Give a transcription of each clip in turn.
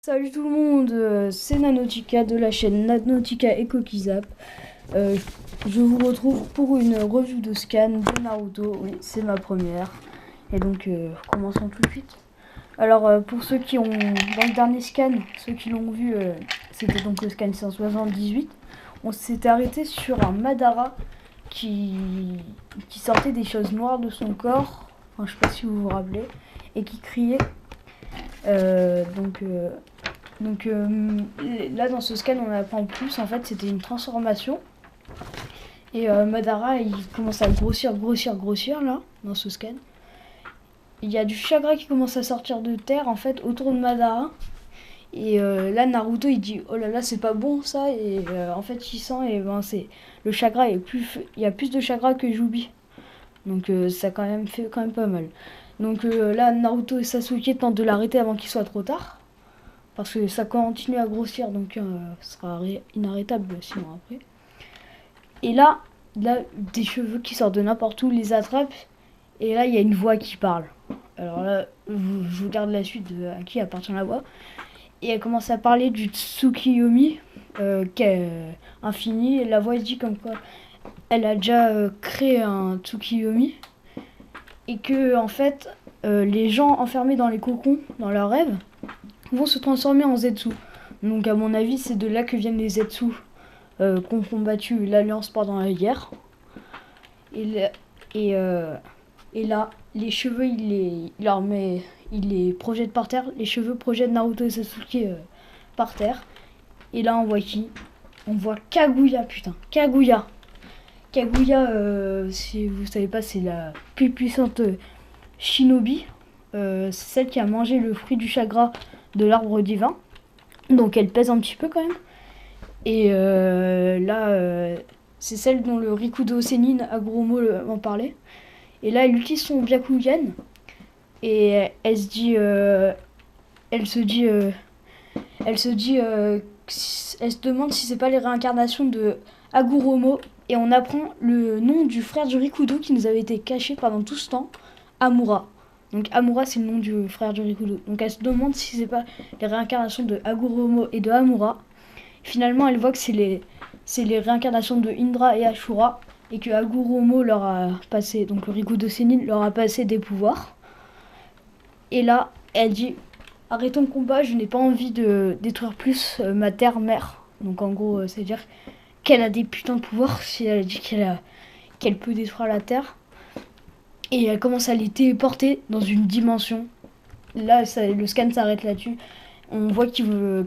Salut tout le monde, c'est Nanotika de la chaîne Nanotika et Kokizap. Je vous retrouve pour une revue de scan de Naruto. Oui, c'est ma première. Et donc, commençons tout de suite. Alors, pour ceux qui ont, dans le dernier scan, ceux qui l'ont vu, c'était donc le scan 178. On s'était arrêté sur un Madara qui sortait des choses noires de son corps. Enfin, je sais pas si vous vous rappelez. Et qui criait. Là dans ce scan on apprend plus. En fait c'était une transformation. Et Madara il commence à grossir là dans ce scan. Il y a du chakra qui commence à sortir de terre en fait autour de Madara. Et là Naruto il dit oh là là c'est pas bon ça. Et en fait il sent et c'est le chakra est plus, il y a plus de chakra que Jubi. Donc ça quand même fait quand même pas mal. Donc là Naruto et Sasuke tentent de l'arrêter avant qu'il soit trop tard. Parce que ça continue à grossir, donc ce sera inarrêtable sinon après. Et là, des cheveux qui sortent de n'importe où les attrapent. Et là, il y a une voix qui parle. Alors là, je vous garde la suite de à qui appartient la voix. Et elle commence à parler du Tsukiyomi, qui est infini. Et la voix dit comme quoi elle a déjà créé un Tsukiyomi. Et que, en fait, les gens enfermés dans les cocons, dans leurs rêves, vont se transformer en Zetsu. Donc à mon avis c'est de là que viennent les Zetsu qu'ont combattu l'Alliance pendant la guerre. Et là les cheveux il les projette par terre. Les cheveux projettent Naruto et Sasuke par terre. Et là on voit qui? On voit Kaguya, putain. Kaguya, si vous savez pas, c'est la plus puissante shinobi. C'est celle qui a mangé le fruit du chakra de l'arbre divin. Donc elle pèse un petit peu quand même. Et c'est celle dont le Rikudo Senin Aguromo en parlait. Et là elle utilise son Byakugan. Et elle se demande si c'est pas les réincarnations de Aguromo. Et on apprend le nom du frère du Rikudo qui nous avait été caché pendant tout ce temps, Amura. Donc Amura c'est le nom du frère du Rikudo. Donc elle se demande si c'est pas les réincarnations de Aguromo et de Amura. Finalement elle voit que c'est les réincarnations de Indra et Ashura. Et que Aguromo leur a passé, donc le Rikudo Senin leur a passé des pouvoirs. Et là elle dit arrêtons le combat, je n'ai pas envie de détruire plus ma terre-mère. Donc en gros c'est à dire qu'elle a des putains de pouvoirs si elle dit qu'elle peut détruire la terre. Et elle commence à les téléporter dans une dimension. Là, le scan s'arrête là-dessus. On voit que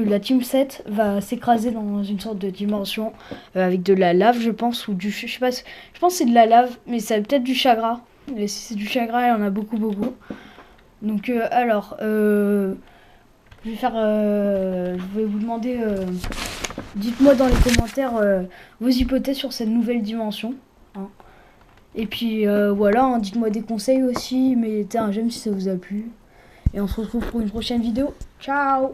la Team 7 va s'écraser dans une sorte de dimension avec de la lave, je pense, ou je sais pas. Je pense que c'est de la lave, mais c'est peut-être du chakra. Et si c'est du chakra, il y en a beaucoup. Donc, je vais vous demander, dites-moi dans les commentaires vos hypothèses sur cette nouvelle dimension. Hein. Et puis voilà, hein, dites-moi des conseils aussi, mettez un j'aime si ça vous a plu. Et on se retrouve pour une prochaine vidéo. Ciao!